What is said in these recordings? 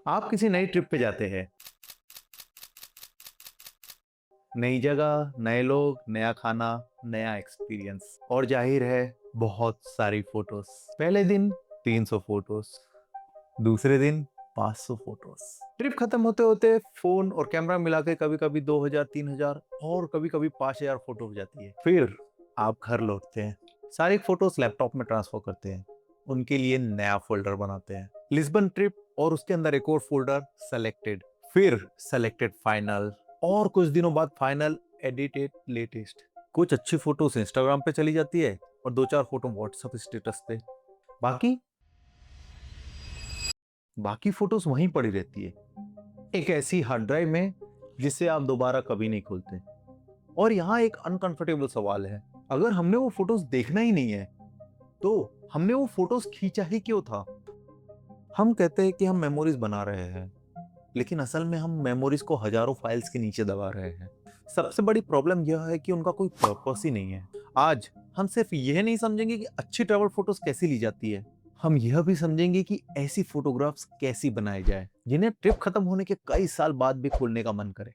आप किसी नई ट्रिप पे जाते हैं, नई जगह, नए लोग, नया खाना, नया एक्सपीरियंस और जाहिर है बहुत सारी फोटोज। पहले दिन 300 फोटोज, दूसरे दिन 500 फोटोज। ट्रिप खत्म होते होते फोन और कैमरा मिला के कभी कभी 2000, 3000 और कभी कभी 5000 फोटो हो जाती है। फिर आप घर लौटते हैं, सारी फोटोज लैपटॉप में ट्रांसफर करते हैं, उनके लिए नया फोल्डर बनाते हैं। लिस्बन ट्रिप और उसके अंदर एक और फोल्डर सेलेक्टेड, फिर सेलेक्टेड फाइनल, और कुछ दिनों बाद फाइनल एडिटेड लेटेस्ट। कुछ अच्छी फोटोज इंस्टाग्राम पे चली जाती है और 2-4 फोटो व्हाट्सएप स्टेटस पे। बाकी बाकी फोटोज वहीं पड़ी रहती है, एक ऐसी हार्ड ड्राइव में जिसे आप दोबारा कभी नहीं खोलते। और यहाँ एक अनकंफर्टेबल सवाल है, अगर हमने वो फोटोज देखना ही नहीं है तो हमने वो फोटोज खींचा ही क्यों था? हम कहते हैं कि हम मेमोरीज बना रहे हैं, लेकिन असल में हम मेमोरीज को हजारों फाइल्स के नीचे दबा रहे हैं। सबसे बड़ी प्रॉब्लम यह है कि उनका कोई पर्पस ही नहीं है। आज हम सिर्फ यह नहीं समझेंगे कि अच्छी ट्रैवल फोटोज कैसी ली जाती है, हम यह भी समझेंगे कि ऐसी फोटोग्राफ्स कैसी बनाई जाए जिन्हें ट्रिप खत्म होने के कई साल बाद भी खोलने का मन करे।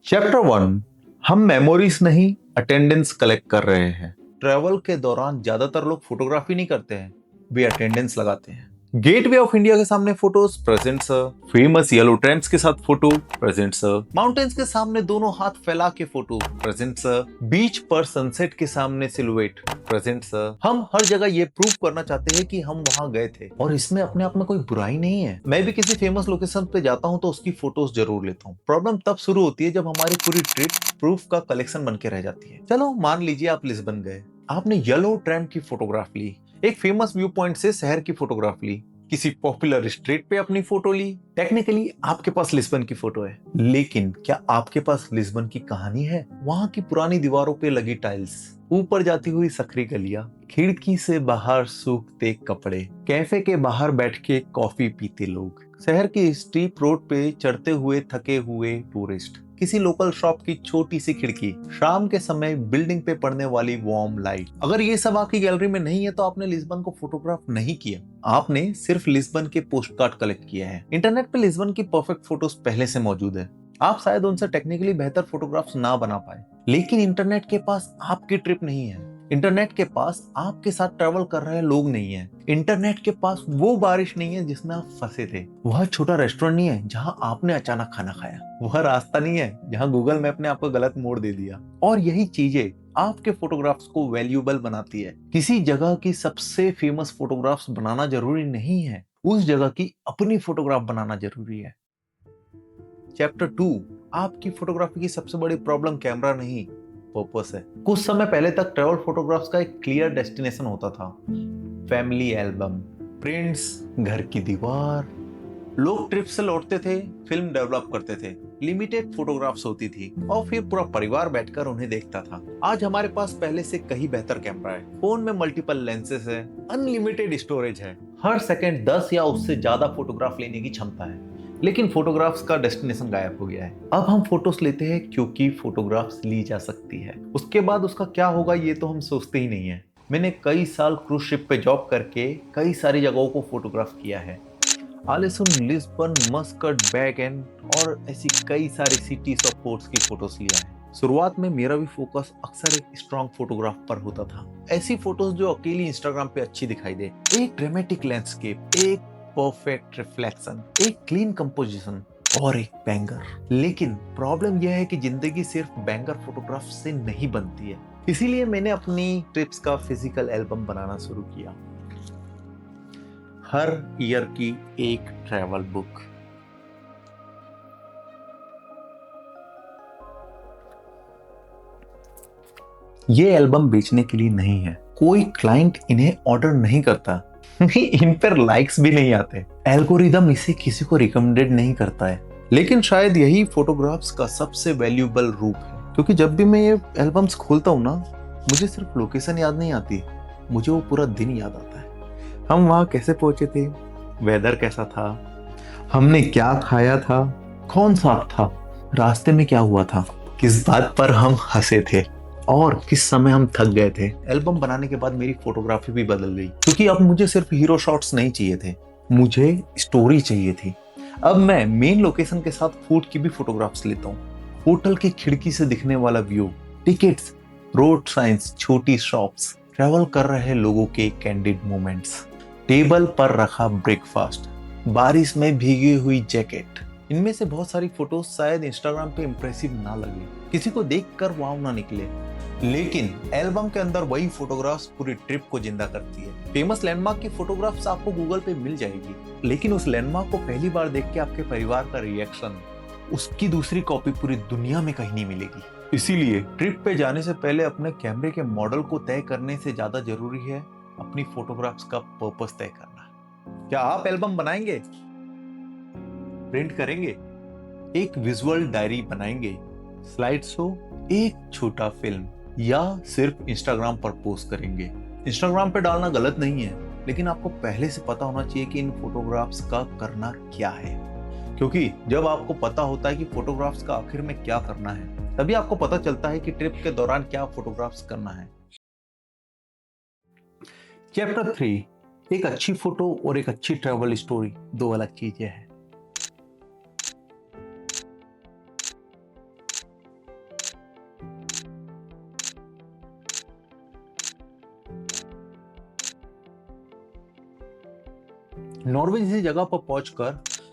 चैप्टर 1, हम मेमोरीज नहीं अटेंडेंस कलेक्ट कर रहे हैं। ट्रैवल के दौरान ज्यादातर लोग फोटोग्राफी नहीं करते हैं, वे अटेंडेंस लगाते हैं। गेटवे ऑफ इंडिया के सामने photos present sir, famous yellow tramps के साथ फोटो प्रेजेंट सर, माउंटेन्स के सामने दोनों हाथ फैला के फोटो प्रेजेंट सर, बीच पर सनसेट के सामने सिलुएट प्रेजेंट सर। हम हर जगह ये प्रूव करना चाहते हैं कि हम वहां गए थे, और इसमें अपने आप में कोई बुराई नहीं है। मैं भी किसी फेमस लोकेशन पे जाता हूँ तो उसकी फोटोज जरूर लेता हूँ। प्रॉब्लम तब शुरू होती है जब हमारी पूरी ट्रिप प्रूफ का कलेक्शन बन के रह जाती है। चलो मान लीजिए आप लिस्बन गए, आपने येलो ट्रैम्प की फोटोग्राफ ली, एक फेमस व्यू पॉइंट से शहर की फोटोग्राफ ली, किसी पॉपुलर स्ट्रीट पे अपनी फोटो ली। टेक्निकली आपके पास लिस्बन की फोटो है, लेकिन क्या आपके पास लिस्बन की कहानी है? वहां की पुरानी दीवारों पे लगी टाइल्स, ऊपर जाती हुई सकरी गलियां, खिड़की से बाहर सूखते कपड़े, कैफे के बाहर बैठ के कॉफी पीते लोग, शहर की स्टीप रोड पे चढ़ते हुए थके हुए टूरिस्ट, किसी लोकल शॉप की छोटी सी खिड़की, शाम के समय बिल्डिंग पे पड़ने वाली वार्म लाइट। अगर ये सब आपकी गैलरी में नहीं है तो आपने लिस्बन को फोटोग्राफ नहीं किया, आपने सिर्फ लिस्बन के पोस्ट कार्ड कलेक्ट किया है। इंटरनेट पे लिस्बन की परफेक्ट फोटोज पहले से मौजूद है, आप शायद उनसे टेक्निकली बेहतर फोटोग्राफ्स ना बना पाए, लेकिन इंटरनेट के पास आपकी ट्रिप नहीं है, इंटरनेट के पास आपके साथ ट्रैवल कर रहे लोग नहीं है, इंटरनेट के पास वो बारिश नहीं है जिसमें आप फंसे थे, वह छोटा रेस्टोरेंट नहीं है जहां आपने अचानक खाना खाया, वह रास्ता नहीं है जहां गूगल मैप ने आपको गलत मोड़ दे दिया। और यही चीजें आपके फोटोग्राफ्स को वैल्यूएबल बनाती है। किसी जगह की सबसे फेमस फोटोग्राफ्स बनाना जरूरी नहीं है, उस जगह की अपनी फोटोग्राफ बनाना जरूरी है। चैप्टर 2, आपकी फोटोग्राफी की सबसे बड़ी प्रॉब्लम कैमरा नहीं, पर्पस है। कुछ समय पहले तक ट्रैवल फोटोग्राफ्स का एक क्लियर डेस्टिनेशन होता था, फैमिली एल्बम, प्रिंट्स, घर की दीवार। लोग ट्रिप से लौटते थे, फिल्म डेवलप करते थे, लिमिटेड फोटोग्राफ्स होती थी और फिर पूरा परिवार बैठकर उन्हें देखता था। आज हमारे पास पहले से कहीं बेहतर कैमरा है, फोन में मल्टीपल लेंसेज है, अनलिमिटेड स्टोरेज है, हर सेकंड 10 या उससे ज्यादा फोटोग्राफ लेने की क्षमता है, लेकिन फोटोग्राफ्स का डेस्टिनेशन गायब हो गया है। अब हम फोटोस लेते हैं क्योंकि फोटोग्राफ्स ली जा सकती है, उसके बाद उसका क्या होगा ये तो हम सोचते ही नहीं है। मैंने कई साल क्रूज शिप पे जॉब करके कई सारी जगहों को फोटोग्राफ किया है, आलेसुन, लिस्बन, मस्कट, बैगेन और ऐसी कई सारी सिटीज और पोर्ट्स की फोटोज लिया है। शुरुआत में मेरा भी फोकस अक्सर एक स्ट्रॉन्ग फोटोग्राफ पर होता था, ऐसी फोटोज जो अकेली इंस्टाग्राम पे अच्छी दिखाई दे, एक ड्रामेटिक लैंडस्केप, एक परफेक्ट रिफ्लेक्शन, एक क्लीन कंपोजिशन और एक बैंगर। लेकिन प्रॉब्लम यह है कि जिंदगी सिर्फ बैंगर फोटोग्राफ से नहीं बनती है, इसीलिए मैंने अपनी ट्रिप्स का फिजिकल एल्बम बनाना शुरू किया। हर ईयर की एक ट्रैवल बुक। ये एल्बम बेचने के लिए नहीं है, कोई क्लाइंट इन्हें ऑर्डर नहीं करता, इन पर लाइक्स भी नहीं आते, एल्गोरिदम इसे किसी को रिकमेंडेड नहीं करता है, लेकिन शायद यही फोटोग्राफ्स का सबसे वैल्यूएबल रूप है। क्योंकि जब भी मैं ये एल्बम्स खोलता हूँ ना, मुझे सिर्फ लोकेशन याद नहीं आती, मुझे वो पूरा दिन याद आता है। हम वहां कैसे पहुंचे थे, वेदर कैसा था, हमने क्या खाया था, कौन सा था, रास्ते में क्या हुआ था, किस बात पर हम हंसे थे और किस समय हम थक गए थे। एल्बम बनाने के बाद मेरी फोटोग्राफी भी बदल गई, क्योंकि अब मुझे सिर्फ हीरो शॉट्स नहीं चाहिए थे, मुझे स्टोरी चाहिए थी। अब मैं मेन लोकेशन के साथ फूड की भी फोटोग्राफ्स लेता हूँ। होटल की खिड़की से दिखने वाला व्यू, टिकट्स, रोड साइंस, छोटी शॉप्स, ट्रैवल कर रहे लोगों के कैंडिड मोमेंट्स, टेबल पर रखा ब्रेकफास्ट, बारिश में भीगी हुई जैकेट। इनमें से बहुत सारी फोटोज शायद इंस्टाग्राम पे इंप्रेसिव ना लगे, किसी को देखकर वाव ना निकले, लेकिन एल्बम के अंदर वही फोटोग्राफ्स पूरी ट्रिप को जिंदा करती है। फेमस लैंडमार्क की फोटोग्राफ्स आपको गूगल पे मिल जाएगी, लेकिन उस लैंडमार्क को पहली बार देख के आपके परिवार का रिएक्शन, उसकी दूसरी कॉपी पूरी दुनिया में कहीं नहीं मिलेगी। इसीलिए ट्रिप पे जाने से पहले अपने कैमरे के मॉडल को तय करने से ज्यादा जरूरी है अपनी फोटोग्राफ्स का पर्पस तय करना। क्या आप एल्बम बनाएंगे, प्रिंट करेंगे, एक विजुअल डायरी बनाएंगे, स्लाइड शो, एक छोटा फिल्म, या सिर्फ इंस्टाग्राम पर पोस्ट करेंगे? इंस्टाग्राम पे डालना गलत नहीं है, लेकिन आपको पहले से पता होना चाहिए कि इन फोटोग्राफ्स का करना क्या है। क्योंकि जब आपको पता होता है कि फोटोग्राफ्स का आखिर में क्या करना है, तभी आपको पता चलता है कि ट्रिप के दौरान क्या फोटोग्राफ्स करना है। चैप्टर 3, एक अच्छी फोटो और एक अच्छी ट्रैवल स्टोरी दो अलग चीजें हैं। नॉर्वे जैसी जगह पर पहुंचकर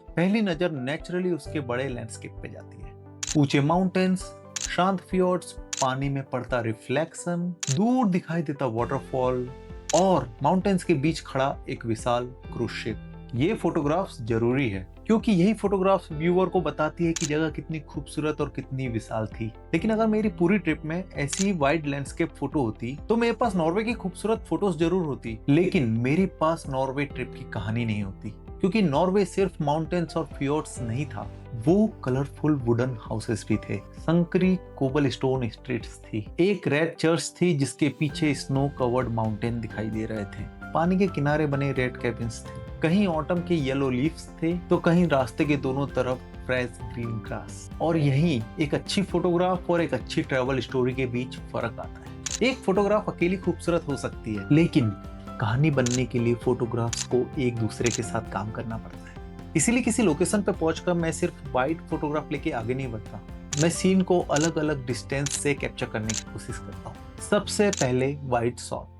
पहली नजर नेचुरली उसके बड़े लैंडस्केप पे जाती है। ऊंचे माउंटेन्स, शांत फियोर्ड्स, पानी में पड़ता रिफ्लेक्शन, दूर दिखाई देता वाटरफॉल और माउंटेन्स के बीच खड़ा एक विशाल क्रूज शिप। ये फोटोग्राफ्स जरूरी है क्योंकि यही फोटोग्राफ्स व्यूअर को बताती है कि जगह कितनी खूबसूरत और कितनी विशाल थी। लेकिन अगर मेरी पूरी ट्रिप में ऐसी ही वाइड लैंडस्केप फोटो होती तो मेरे पास नॉर्वे की खूबसूरत फोटोज जरूर होती, लेकिन मेरे पास नॉर्वे ट्रिप की कहानी नहीं होती। क्योंकि नॉर्वे सिर्फ माउंटेन्स और फियोर्ड्स नहीं था, वो कलरफुल वुडन हाउसेस भी थे, संकरी कोबल स्टोन स्ट्रीट्स थी, एक रेड चर्च थी जिसके पीछे स्नो कवर्ड माउंटेन दिखाई दे रहे थे, पानी के किनारे बने रेड कैबिन्स थे, कहीं ऑटम के येलो लीव्स थे तो कहीं रास्ते के दोनों तरफ फ्रेश ग्रीन ग्रास। और यही एक अच्छी फोटोग्राफ और एक अच्छी ट्रैवल स्टोरी के बीच फर्क आता है। एक फोटोग्राफ अकेली खूबसूरत हो सकती है, लेकिन कहानी बनने के लिए फोटोग्राफ्स को एक दूसरे के साथ काम करना पड़ता है। इसीलिए किसी लोकेशन पे पहुंचकर मैं सिर्फ वाइड फोटोग्राफ लेके आगे नहीं बढ़ता, मैं सीन को अलग अलग डिस्टेंस से कैप्चर करने की कोशिश करता हूँ। सबसे पहले वाइड शॉट।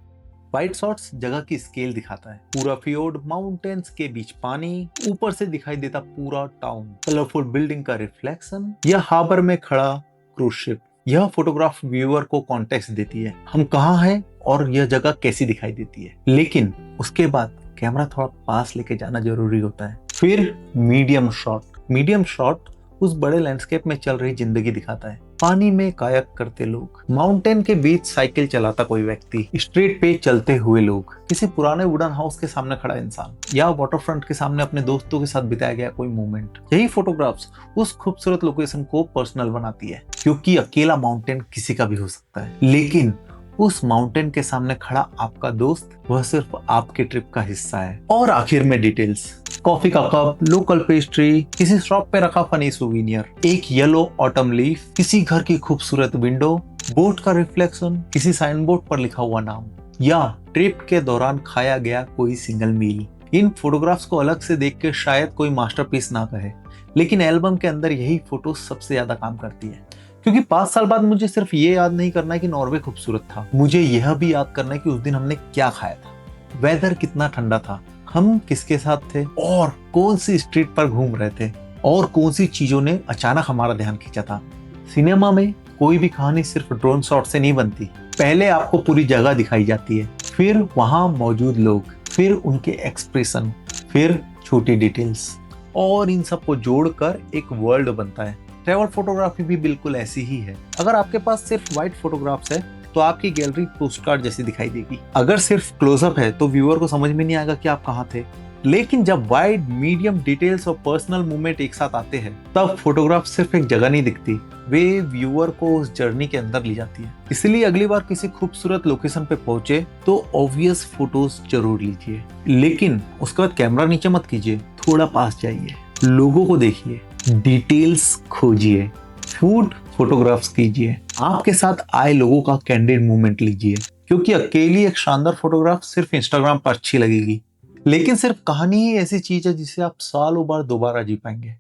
वाइड शॉट्स जगह की स्केल दिखाता है, पूरा फियोर्ड, माउंटेन्स के बीच पानी, ऊपर से दिखाई देता पूरा टाउन, कलरफुल बिल्डिंग का रिफ्लेक्शन या हार्बर में खड़ा क्रूज शिप। यह फोटोग्राफ व्यूअर को कॉन्टेक्स्ट देती है, हम कहाँ हैं और यह जगह कैसी दिखाई देती है। लेकिन उसके बाद कैमरा थोड़ा पास लेके जाना जरूरी होता है। फिर मीडियम शॉट। मीडियम शॉट उस बड़े लैंडस्केप में चल रही जिंदगी दिखाता है, पानी में कायाक करते लोग, माउंटेन के बीच साइकिल चलाता कोई व्यक्ति, स्ट्रीट पे चलते हुए लोग, किसी पुराने वुडन हाउस के सामने खड़ा इंसान या वाटर फ्रंट के सामने अपने दोस्तों के साथ बिताया गया कोई मोमेंट। यही फोटोग्राफ्स उस खूबसूरत लोकेशन को पर्सनल बनाती है, क्योंकि अकेला माउंटेन किसी का भी हो सकता है, लेकिन उस माउंटेन के सामने खड़ा आपका दोस्त, वह सिर्फ आपके ट्रिप का हिस्सा है। और आखिर में डिटेल्स, कॉफी का कप, लोकल पेस्ट्री, किसी शॉप पे रखा फनी सुवीनियर, एक येलो ऑटम लीफ, किसी घर की खूबसूरत विंडो, बोट का रिफ्लेक्शन, किसी साइन बोर्ड पर लिखा हुआ नाम, या ट्रिप के दौरान खाया गया कोई सिंगल मील। इन फोटोग्राफ्स को अलग से देख के शायद कोई मास्टरपीस ना कहे, लेकिन एल्बम के अंदर यही फोटो सबसे ज्यादा काम करती है। क्योंकि 5 साल बाद मुझे सिर्फ ये याद नहीं करना है कि नॉर्वे खूबसूरत था, मुझे यह भी याद करना है कि उस दिन हमने क्या खाया था, वेदर कितना ठंडा था, हम किसके साथ थे और कौन सी स्ट्रीट पर घूम रहे थे और कौन सी चीजों ने अचानक हमारा ध्यान खींचा था। सिनेमा में कोई भी कहानी सिर्फ ड्रोन शॉट से नहीं बनती, पहले आपको पूरी जगह दिखाई जाती है, फिर वहां मौजूद लोग, फिर उनके एक्सप्रेशन, फिर छोटी डिटेल्स, और इन सबको जोड़कर एक वर्ल्ड बनता है। ट्रैवल फोटोग्राफी भी बिल्कुल ऐसी ही है। अगर आपके पास सिर्फ वाइड फोटोग्राफ्स है तो आपकी गैलरी पोस्टकार्ड जैसी दिखाई देगी। अगर सिर्फ क्लोजअप है तो व्यूअर को समझ में नहीं आएगा कि आप कहाँ थे। लेकिन जब वाइड, मीडियम, डिटेल्स और पर्सनल मूवमेंट एक साथ आते हैं, तब फोटोग्राफ सिर्फ एक जगह नहीं दिखती, वे व्यूअर को उस जर्नी के अंदर ले जाती है। इसलिए अगली बार किसी खूबसूरत लोकेशन पे पहुंचे तो ऑब्वियस फोटोज जरूर लीजिए, लेकिन उसके बाद कैमरा नीचे मत कीजिए, थोड़ा पास जाइए, लोगों को देखिए, डिटेल्स खोजिए, फूड फोटोग्राफ्स कीजिए, आपके साथ आए लोगों का कैंडिड मूवमेंट लीजिए, क्योंकि अकेली एक शानदार फोटोग्राफ सिर्फ इंस्टाग्राम पर अच्छी लगेगी, लेकिन सिर्फ कहानी ही ऐसी चीज है जिसे आप सालों बार दोबारा जी पाएंगे।